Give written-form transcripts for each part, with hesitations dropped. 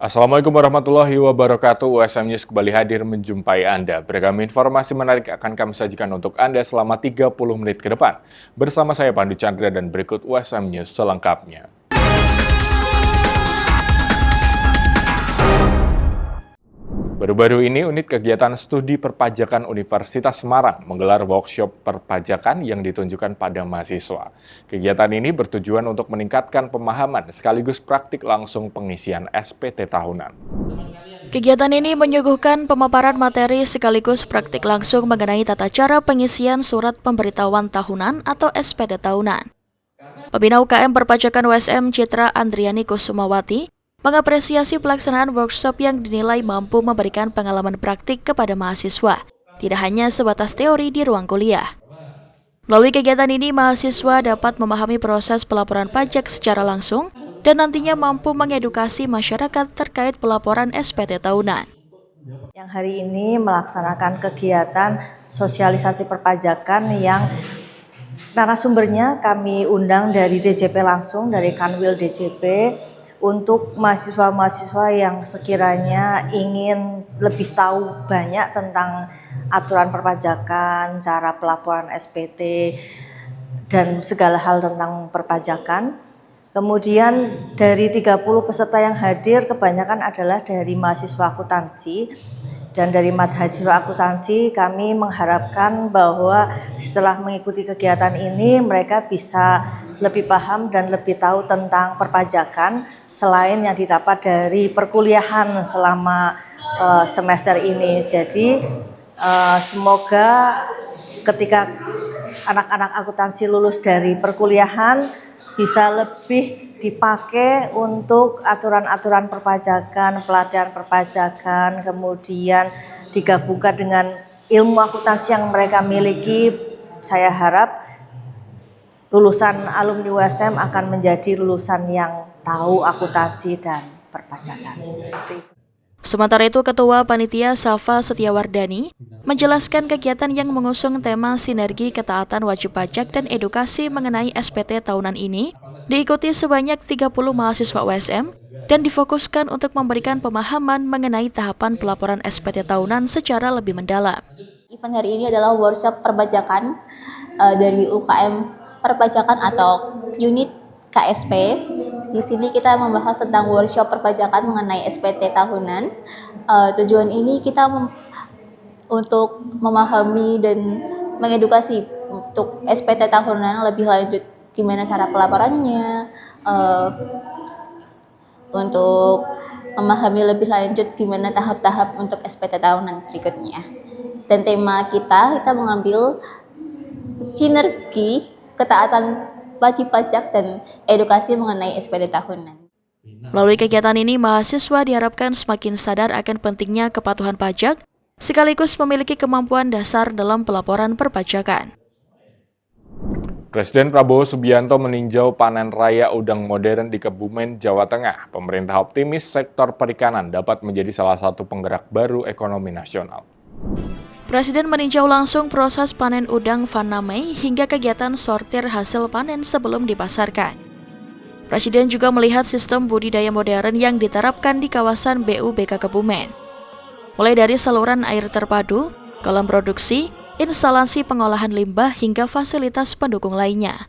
Assalamualaikum warahmatullahi wabarakatuh. USM News kembali hadir menjumpai Anda. Beragam informasi menarik akan kami sajikan untuk Anda selama 30 menit ke depan. Bersama saya Pandu Chandra dan berikut USM News selengkapnya. Baru-baru ini, unit kegiatan studi perpajakan Universitas Semarang menggelar workshop perpajakan yang ditunjukkan pada mahasiswa. Kegiatan ini bertujuan untuk meningkatkan pemahaman sekaligus praktik langsung pengisian SPT tahunan. Kegiatan ini menyuguhkan pemaparan materi sekaligus praktik langsung mengenai tata cara pengisian surat pemberitahuan tahunan atau SPT tahunan. Pembina UKM Perpajakan USM Citra Andriani Kusumawati mengapresiasi pelaksanaan workshop yang dinilai mampu memberikan pengalaman praktik kepada mahasiswa, tidak hanya sebatas teori di ruang kuliah. Melalui kegiatan ini, mahasiswa dapat memahami proses pelaporan pajak secara langsung dan nantinya mampu mengedukasi masyarakat terkait pelaporan SPT tahunan. Yang hari ini melaksanakan kegiatan sosialisasi perpajakan yang narasumbernya kami undang dari DJP langsung, dari Kanwil DJP, untuk mahasiswa-mahasiswa yang sekiranya ingin lebih tahu banyak tentang aturan perpajakan, cara pelaporan SPT, dan segala hal tentang perpajakan. Kemudian dari 30 peserta yang hadir kebanyakan adalah dari mahasiswa akuntansi, dan dari mahasiswa akuntansi kami mengharapkan bahwa setelah mengikuti kegiatan ini mereka bisa lebih paham dan lebih tahu tentang perpajakan selain yang didapat dari perkuliahan selama semester ini. Jadi semoga ketika anak-anak akuntansi lulus dari perkuliahan bisa lebih dipakai untuk aturan-aturan perpajakan, pelatihan perpajakan, kemudian digabungkan dengan ilmu akuntansi yang mereka miliki. Saya harap lulusan alumni USM akan menjadi lulusan yang tahu akuntansi dan perpajakan. Sementara itu, Ketua Panitia Safa Setiawardani menjelaskan kegiatan yang mengusung tema sinergi ketaatan wajib pajak dan edukasi mengenai SPT tahunan ini diikuti sebanyak 30 mahasiswa USM dan difokuskan untuk memberikan pemahaman mengenai tahapan pelaporan SPT tahunan secara lebih mendalam. Event hari ini adalah workshop perpajakan dari UKM Perpajakan atau unit KSP. Di sini kita membahas tentang workshop perpajakan mengenai SPT tahunan. Tujuan ini kita untuk memahami dan mengedukasi untuk SPT tahunan lebih lanjut, gimana cara pelaporannya, untuk memahami lebih lanjut gimana tahap-tahap untuk SPT tahunan berikutnya. Dan tema kita mengambil sinergi ketaatan wajib pajak dan edukasi mengenai SPT tahunan. Melalui kegiatan ini, mahasiswa diharapkan semakin sadar akan pentingnya kepatuhan pajak, sekaligus memiliki kemampuan dasar dalam pelaporan perpajakan. Presiden Prabowo Subianto meninjau panen raya udang modern di Kebumen, Jawa Tengah. Pemerintah optimis sektor perikanan dapat menjadi salah satu penggerak baru ekonomi nasional. Presiden meninjau langsung proses panen udang faname hingga kegiatan sortir hasil panen sebelum dipasarkan. Presiden juga melihat sistem budidaya modern yang diterapkan di kawasan BUBK Kebumen. Mulai dari saluran air terpadu, kolam produksi, instalasi pengolahan limbah hingga fasilitas pendukung lainnya.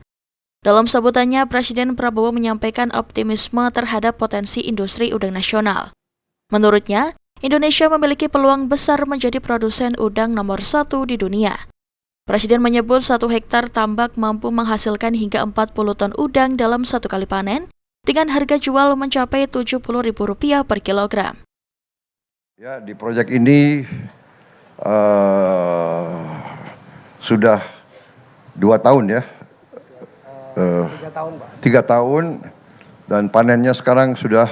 Dalam sambutannya, Presiden Prabowo menyampaikan optimisme terhadap potensi industri udang nasional. Menurutnya, Indonesia memiliki peluang besar menjadi produsen udang nomor 1 di dunia. Presiden menyebut 1 hektar tambak mampu menghasilkan hingga 40 ton udang dalam 1 kali panen, dengan harga jual mencapai Rp70.000 per kilogram. Ya, di proyek ini sudah 2 tahun ya, 3 tahun, dan panennya sekarang sudah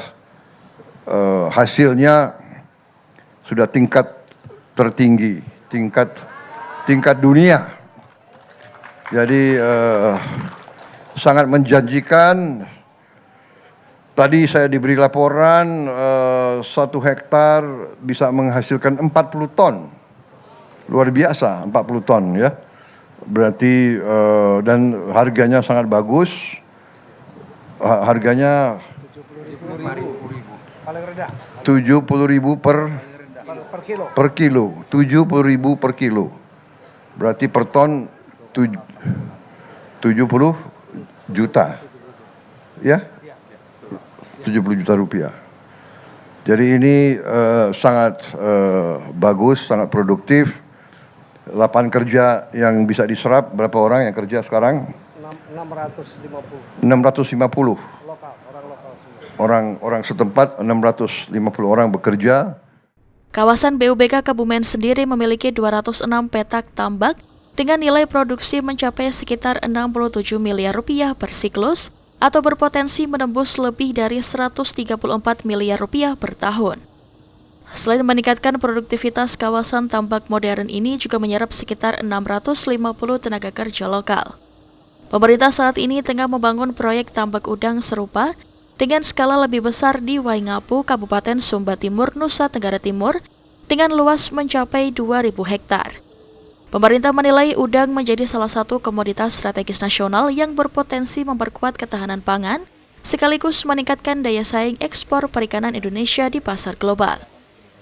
hasilnya sudah tingkat tertinggi, tingkat dunia. Jadi sangat menjanjikan. Tadi saya diberi laporan 1 hektar bisa menghasilkan 40 ton. Luar biasa, 40 ton ya. Berarti dan harganya sangat bagus. Harganya Paling rendah 70.000 per kilo. 70.000 per kilo. Berarti per ton 70 juta. Ya? 70 juta rupiah. Jadi ini sangat bagus, sangat produktif. Lapangan kerja yang bisa diserap, berapa orang yang kerja sekarang? 650 650. lokal, orang lokal semua. Orang setempat 650 orang bekerja. Kawasan BUBK Kebumen sendiri memiliki 206 petak tambak dengan nilai produksi mencapai sekitar 67 miliar rupiah per siklus atau berpotensi menembus lebih dari 134 miliar rupiah per tahun. Selain meningkatkan produktivitas, kawasan tambak modern ini juga menyerap sekitar 650 tenaga kerja lokal. Pemerintah saat ini tengah membangun proyek tambak udang serupa dengan skala lebih besar di Waingapu, Kabupaten Sumba Timur, Nusa Tenggara Timur, dengan luas mencapai 2.000 hektar. Pemerintah menilai udang menjadi salah satu komoditas strategis nasional yang berpotensi memperkuat ketahanan pangan, sekaligus meningkatkan daya saing ekspor perikanan Indonesia di pasar global.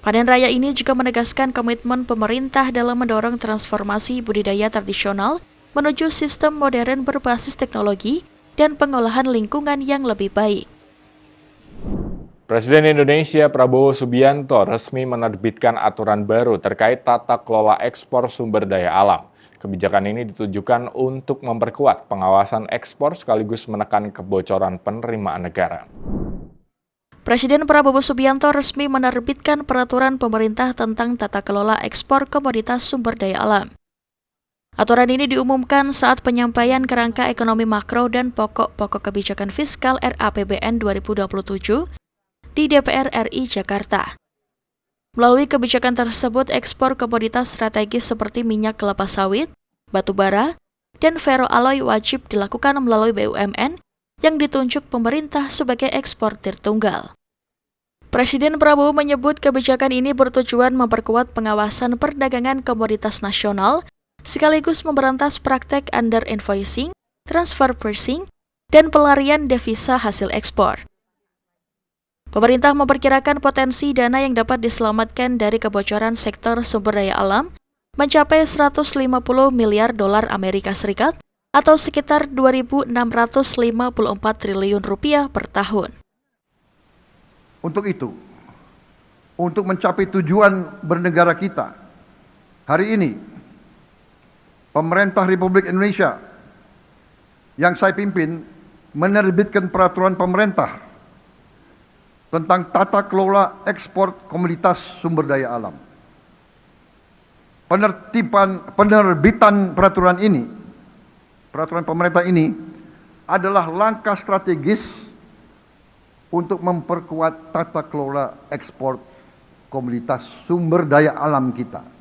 Panen raya ini juga menegaskan komitmen pemerintah dalam mendorong transformasi budidaya tradisional menuju sistem modern berbasis teknologi dan pengolahan lingkungan yang lebih baik. Presiden Indonesia Prabowo Subianto resmi menerbitkan aturan baru terkait tata kelola ekspor sumber daya alam. Kebijakan ini ditujukan untuk memperkuat pengawasan ekspor sekaligus menekan kebocoran penerimaan negara. Presiden Prabowo Subianto resmi menerbitkan peraturan pemerintah tentang tata kelola ekspor komoditas sumber daya alam. Aturan ini diumumkan saat penyampaian kerangka ekonomi makro dan pokok-pokok kebijakan fiskal RAPBN 2027 di DPR RI Jakarta. Melalui kebijakan tersebut, ekspor komoditas strategis seperti minyak kelapa sawit, batu bara, dan ferroalloy wajib dilakukan melalui BUMN yang ditunjuk pemerintah sebagai eksportir tunggal. Presiden Prabowo menyebut kebijakan ini bertujuan memperkuat pengawasan perdagangan komoditas nasional, sekaligus memberantas praktek under invoicing, transfer pricing, dan pelarian devisa hasil ekspor. Pemerintah memperkirakan potensi dana yang dapat diselamatkan dari kebocoran sektor sumber daya alam mencapai 150 miliar dolar Amerika Serikat atau sekitar 2.654 triliun rupiah per tahun. Untuk itu, untuk mencapai tujuan bernegara kita, hari ini, Pemerintah Republik Indonesia yang saya pimpin menerbitkan peraturan pemerintah tentang tata kelola ekspor komoditas sumber daya alam. Penerbitan peraturan pemerintah ini adalah langkah strategis untuk memperkuat tata kelola ekspor komoditas sumber daya alam kita.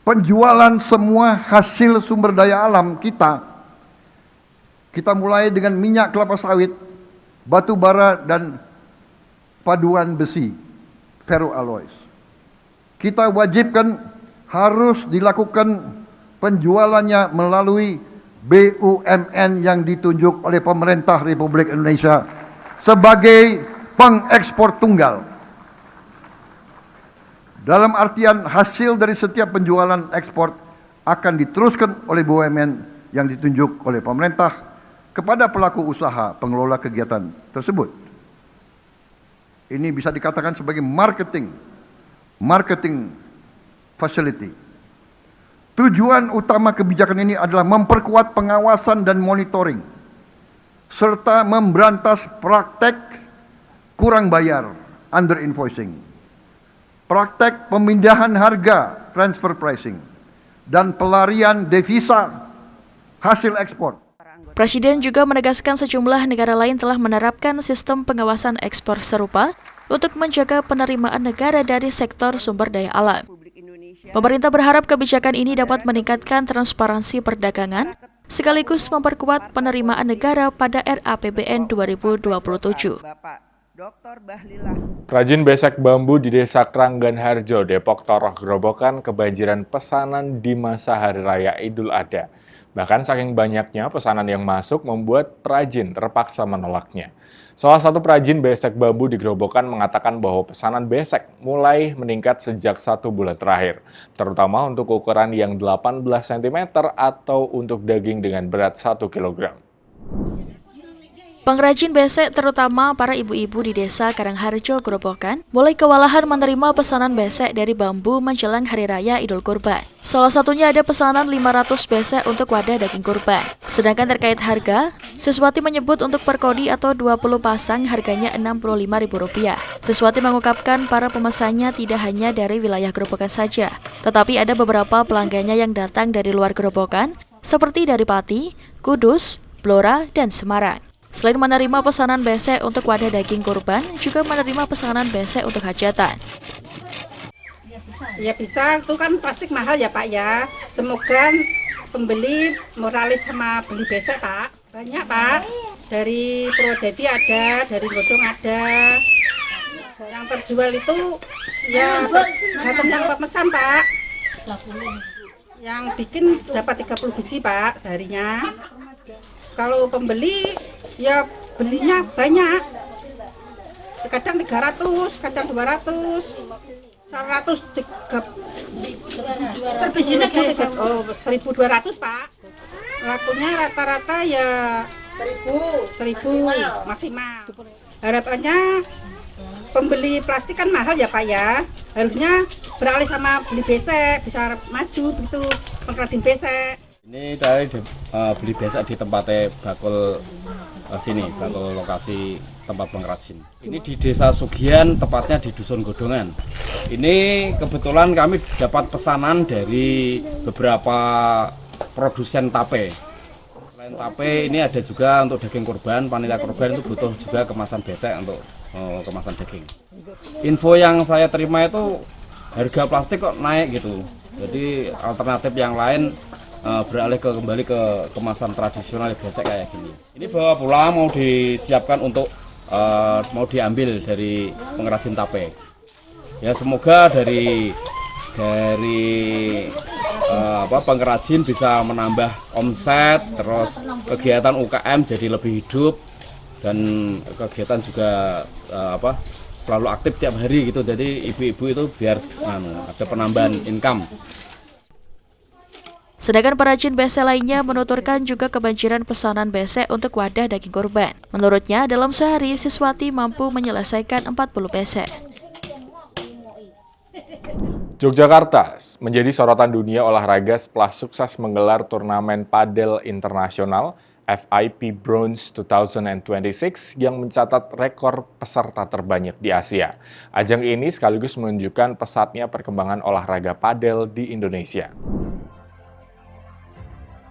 Penjualan semua hasil sumber daya alam kita mulai dengan minyak kelapa sawit, batu bara, dan paduan besi, ferroalloys. Kita wajibkan harus dilakukan penjualannya melalui BUMN yang ditunjuk oleh pemerintah Republik Indonesia sebagai pengekspor tunggal. Dalam artian hasil dari setiap penjualan ekspor akan diteruskan oleh BUMN yang ditunjuk oleh pemerintah kepada pelaku usaha pengelola kegiatan tersebut. Ini bisa dikatakan sebagai marketing facility. Tujuan utama kebijakan ini adalah memperkuat pengawasan dan monitoring, serta memberantas praktek kurang bayar, under invoicing, praktek pemindahan harga, transfer pricing, dan pelarian devisa hasil ekspor. Presiden juga menegaskan sejumlah negara lain telah menerapkan sistem pengawasan ekspor serupa untuk menjaga penerimaan negara dari sektor sumber daya alam. Pemerintah berharap kebijakan ini dapat meningkatkan transparansi perdagangan, sekaligus memperkuat penerimaan negara pada RAPBN 2027. Perajin besek bambu di Desa Kranggan Harjo, Depok Toroh Grobogan kebanjiran pesanan di masa Hari Raya Idul Adha. Bahkan saking banyaknya pesanan yang masuk membuat perajin terpaksa menolaknya. Salah satu perajin besek bambu di Grobogan mengatakan bahwa pesanan besek mulai meningkat sejak 1 bulan terakhir, terutama untuk ukuran yang 18 cm atau untuk daging dengan berat 1 kg. Pengrajin besek, terutama para ibu-ibu di desa Karangharjo, Grobogan, mulai kewalahan menerima pesanan besek dari bambu menjelang Hari Raya Idul Kurban. Salah satunya ada pesanan 500 besek untuk wadah daging kurban. Sedangkan terkait harga, Siswati menyebut untuk per kodi atau 20 pasang harganya Rp65.000. Siswati mengungkapkan para pemesannya tidak hanya dari wilayah Grobogan saja, tetapi ada beberapa pelanggannya yang datang dari luar Grobogan, seperti dari Pati, Kudus, Blora, dan Semarang. Selain menerima pesanan besek untuk wadah daging kurban, juga menerima pesanan besek untuk hajatan. Ya bisa, itu kan plastik mahal ya Pak ya. Semoga pembeli moralis sama beli besek Pak. Banyak Pak, dari Purwodadi ada, dari Godong ada. Yang terjual itu ya datang yang pemesan Pak. Yang bikin dapat 30 biji Pak seharinya. Kalau pembeli ya belinya banyak, kadang 300, kadang 200, 100, 1.200 Pak. Lakunya rata-rata ya 1.000 maksimal. Harapannya pembeli plastik kan mahal ya Pak ya, harusnya beralih sama beli besek, bisa maju gitu pengrajin besek. Ini tadi beli besek di tempatnya bakul sini, bakul lokasi tempat pengrajin. Ini di Desa Sugian, tepatnya di Dusun Godongan. Ini kebetulan kami dapat pesanan dari beberapa produsen tape. Selain tape, ini ada juga untuk daging kurban, panitia kurban itu butuh juga kemasan besek untuk kemasan daging. Info yang saya terima itu harga plastik kok naik gitu. Jadi alternatif yang lain beralih kembali ke kemasan tradisional besek kayak gini. Ini bawa pulang mau disiapkan untuk mau diambil dari pengrajin tape. Ya semoga dari pengrajin bisa menambah omset, terus kegiatan UKM jadi lebih hidup dan kegiatan juga selalu aktif tiap hari gitu. Jadi ibu-ibu itu biar ada penambahan income. Sedangkan perajin besek lainnya menuturkan juga kebanjiran pesanan besek untuk wadah daging kurban. Menurutnya, dalam sehari Siswati mampu menyelesaikan 40 besek. Yogyakarta menjadi sorotan dunia olahraga setelah sukses menggelar turnamen padel internasional FIP Bronze 2026 yang mencatat rekor peserta terbanyak di Asia. Ajang ini sekaligus menunjukkan pesatnya perkembangan olahraga padel di Indonesia.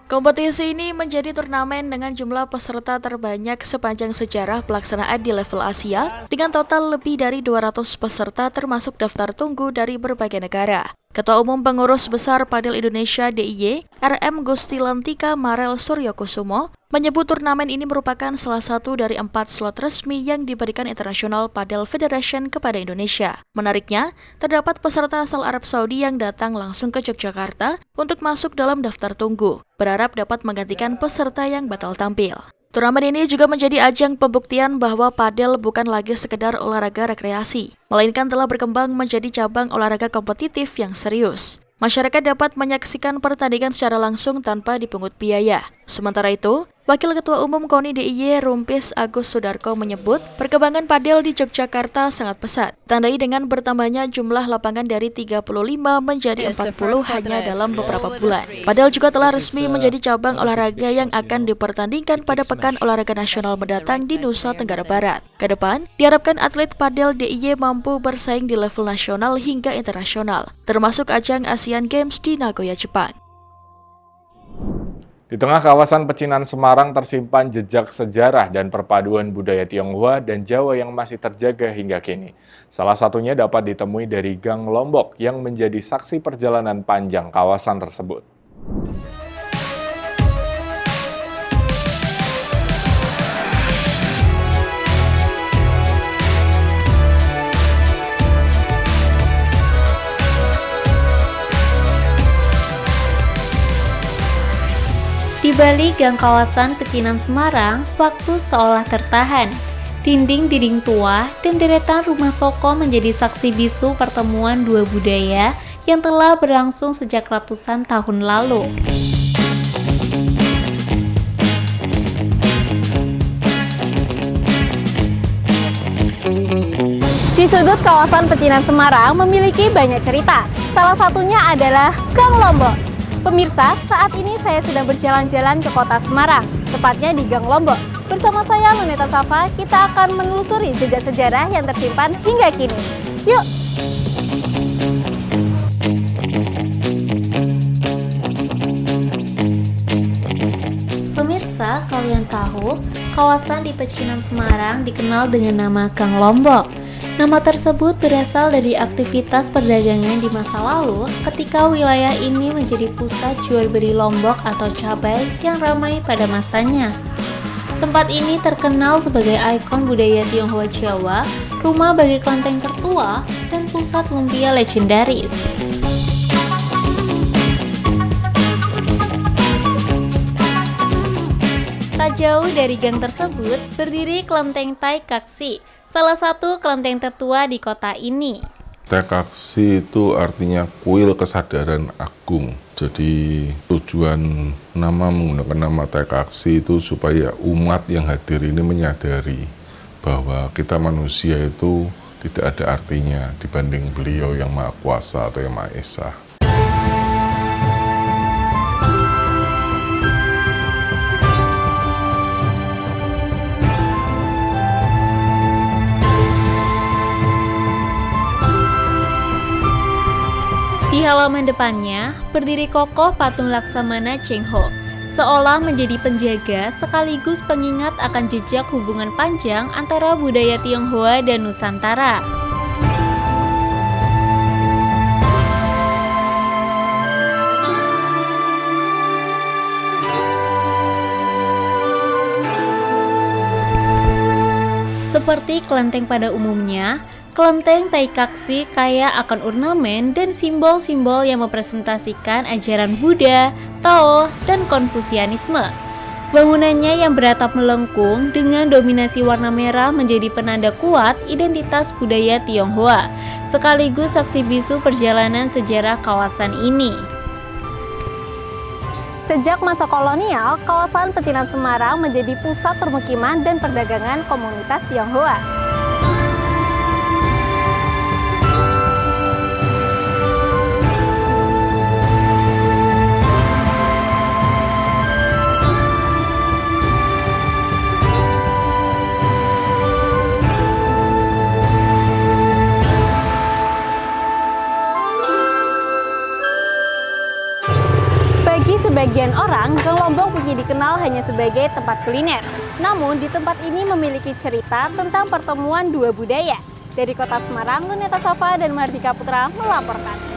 Kompetisi ini menjadi turnamen dengan jumlah peserta terbanyak sepanjang sejarah pelaksanaan di level Asia, dengan total lebih dari 200 peserta termasuk daftar tunggu dari berbagai negara. Ketua Umum Pengurus Besar Padel Indonesia DIY, RM Gusti Lantika Marel Suryokusumo, menyebut turnamen ini merupakan salah satu dari 4 slot resmi yang diberikan International Padel Federation kepada Indonesia. Menariknya, terdapat peserta asal Arab Saudi yang datang langsung ke Yogyakarta untuk masuk dalam daftar tunggu, berharap dapat menggantikan peserta yang batal tampil. Turnamen ini juga menjadi ajang pembuktian bahwa padel bukan lagi sekedar olahraga rekreasi, melainkan telah berkembang menjadi cabang olahraga kompetitif yang serius. Masyarakat dapat menyaksikan pertandingan secara langsung tanpa dipungut biaya. Sementara itu, Wakil Ketua Umum KONI DIY Rumpis Agus Sudarko menyebut perkembangan padel di Yogyakarta sangat pesat, tandai dengan bertambahnya jumlah lapangan dari 35 menjadi 40 hanya dalam beberapa bulan. Padel juga telah resmi menjadi cabang olahraga yang akan dipertandingkan pada Pekan Olahraga Nasional mendatang di Nusa Tenggara Barat. Kedepan, diharapkan atlet padel DIY mampu bersaing di level nasional hingga internasional, termasuk ajang Asian Games di Nagoya, Jepang. Di tengah kawasan pecinan Semarang tersimpan jejak sejarah dan perpaduan budaya Tionghoa dan Jawa yang masih terjaga hingga kini. Salah satunya dapat ditemui dari Gang Lombok yang menjadi saksi perjalanan panjang kawasan tersebut. Di balik gang kawasan pecinan Semarang, waktu seolah tertahan. dinding-dinding tua, dan deretan rumah toko menjadi saksi bisu pertemuan dua budaya yang telah berlangsung sejak ratusan tahun lalu. Di sudut kawasan Pecinan Semarang memiliki banyak cerita. Salah satunya adalah Gang Lombok. Pemirsa, saat ini saya sedang berjalan-jalan ke kota Semarang, tepatnya di Gang Lombok. Bersama saya Luneta Safa, kita akan menelusuri jejak sejarah yang tersimpan hingga kini. Yuk! Pemirsa, kalian tahu, kawasan di Pecinan Semarang dikenal dengan nama Gang Lombok. Nama tersebut berasal dari aktivitas perdagangan di masa lalu ketika wilayah ini menjadi pusat jual beli lombok atau cabai yang ramai pada masanya. Tempat ini terkenal sebagai ikon budaya Tionghoa Jawa, rumah bagi kelenteng tertua, dan pusat lumpia legendaris. Tak jauh dari gang tersebut berdiri kelenteng Tai Kaksi, salah satu kelenteng tertua di kota ini. Tai Kaksi itu artinya kuil kesadaran agung. Jadi tujuan menggunakan nama Tai Kaksi itu supaya umat yang hadir ini menyadari bahwa kita manusia itu tidak ada artinya dibanding beliau yang Maha Kuasa atau yang Maha Esa. Di halaman depannya, berdiri kokoh patung Laksamana Cheng Ho, seolah menjadi penjaga sekaligus pengingat akan jejak hubungan panjang antara budaya Tionghoa dan Nusantara. Seperti kelenteng pada umumnya, kelenteng Tai Kaksi kaya akan ornamen dan simbol-simbol yang mempresentasikan ajaran Buddha, Tao, dan Konfusianisme. Bangunannya yang beratap melengkung dengan dominasi warna merah menjadi penanda kuat identitas budaya Tionghoa, sekaligus saksi bisu perjalanan sejarah kawasan ini. Sejak masa kolonial, kawasan Pecinan Semarang menjadi pusat permukiman dan perdagangan komunitas Tionghoa. Bagi sebagian orang, Gang Lombok mungkin dikenal hanya sebagai tempat kuliner. Namun, di tempat ini memiliki cerita tentang pertemuan dua budaya. Dari kota Semarang, Luneta Safa dan Mardika Putra melaporkan.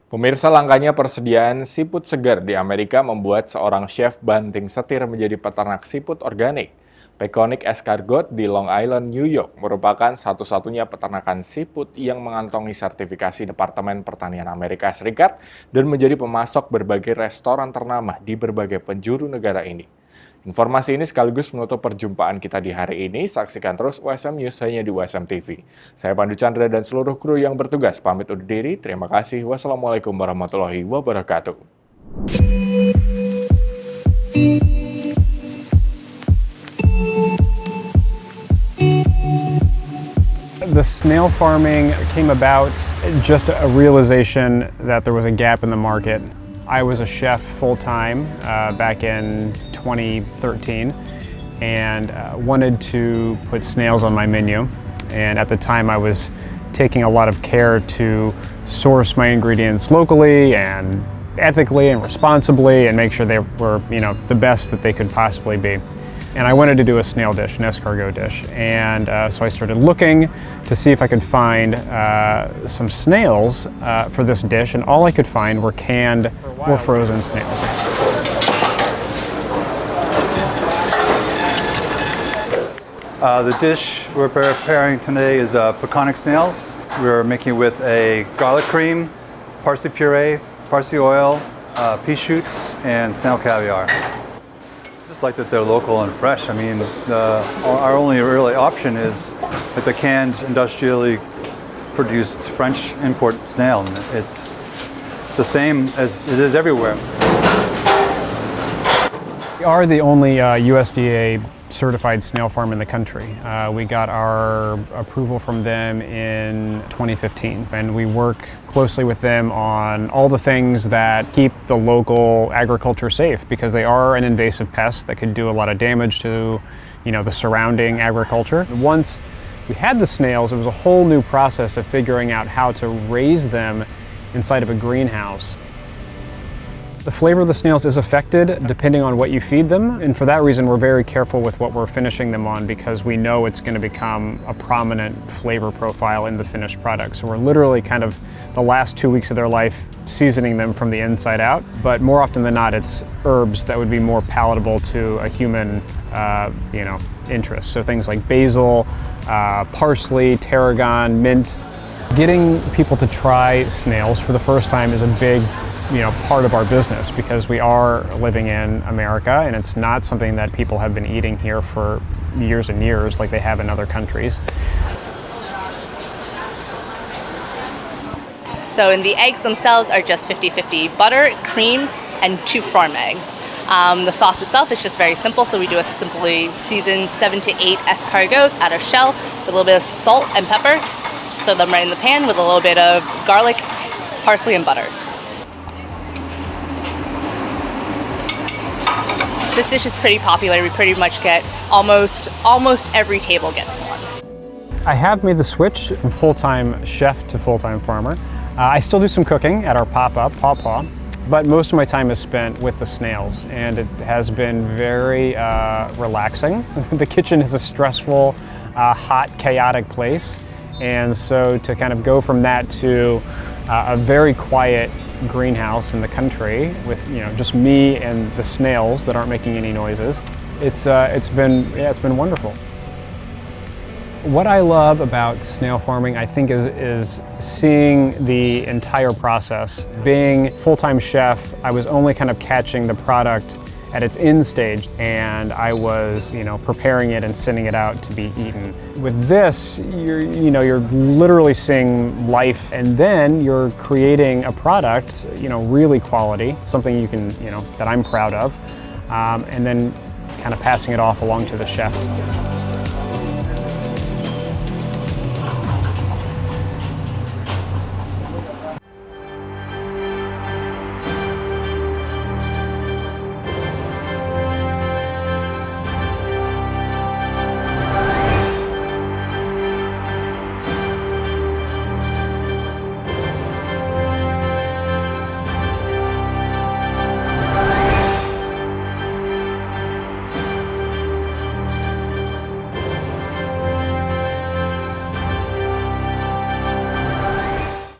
Pemirsa, langkanya persediaan siput segar di Amerika membuat seorang chef banting setir menjadi peternak siput organik. Peconic Escargot di Long Island, New York merupakan satu-satunya peternakan siput yang mengantongi sertifikasi Departemen Pertanian Amerika Serikat dan menjadi pemasok berbagai restoran ternama di berbagai penjuru negara ini. Informasi ini sekaligus menutup perjumpaan kita di hari ini. Saksikan terus USM News hanya di USM TV. Saya Pandu Chandra dan seluruh kru yang bertugas pamit undur diri. Terima kasih. Wassalamualaikum warahmatullahi wabarakatuh. The snail farming came about just a realization that there was a gap in the market. I was a chef full-time back in 2013 and wanted to put snails on my menu. And at the time I was taking a lot of care to source my ingredients locally and ethically and responsibly and make sure they were, the best that they could possibly be. And I wanted to do a snail dish, an escargot dish. And so I started looking to see if I could find some snails for this dish, and all I could find were canned or frozen snails. The dish we're preparing today is peconic snails. We're making with a garlic cream, parsley puree, parsley oil, pea shoots, and snail caviar. Just like that they're local and fresh. I mean, our only really option is like the canned, industrially produced French import snail. And it's the same as it is everywhere. We are the only USDA certified snail farm in the country. We got our approval from them in 2015, and we work closely with them on all the things that keep the local agriculture safe, because they are an invasive pest that could do a lot of damage to, the surrounding agriculture. Once we had the snails, it was a whole new process of figuring out how to raise them inside of a greenhouse. The flavor of the snails is affected depending on what you feed them, and for that reason we're very careful with what we're finishing them on, because we know it's going to become a prominent flavor profile in the finished product. So we're literally kind of the last 2 weeks of their life seasoning them from the inside out, but more often than not it's herbs that would be more palatable to a human interest. So things like basil, parsley, tarragon, mint. Getting people to try snails for the first time is a big part of our business, because we are living in America and it's not something that people have been eating here for years and years like they have in other countries. So the eggs themselves are just 50-50 butter, cream, and 2 farm eggs. The sauce itself is just very simple, so we do a simply seasoned 7 to 8 escargots out of shell with a little bit of salt and pepper. Just throw them right in the pan with a little bit of garlic, parsley, and butter. This dish is pretty popular. We pretty much get almost every table gets one. I have made the switch from full-time chef to full-time farmer. I still do some cooking at our pop-up, Paw Paw, but most of my time is spent with the snails, and it has been very relaxing. The kitchen is a stressful, hot, chaotic place, and so to kind of go from that to a very quiet greenhouse in the country with just me and the snails that aren't making any noises, it's been wonderful. What I love about snail farming, I think, is seeing the entire process. Being full-time chef, I was only kind of catching the product at its end stage, and I was preparing it and sending it out to be eaten. With this, you're literally seeing life, and then you're creating a product, really quality, something you can, that I'm proud of, and then kind of passing it off along to the chef.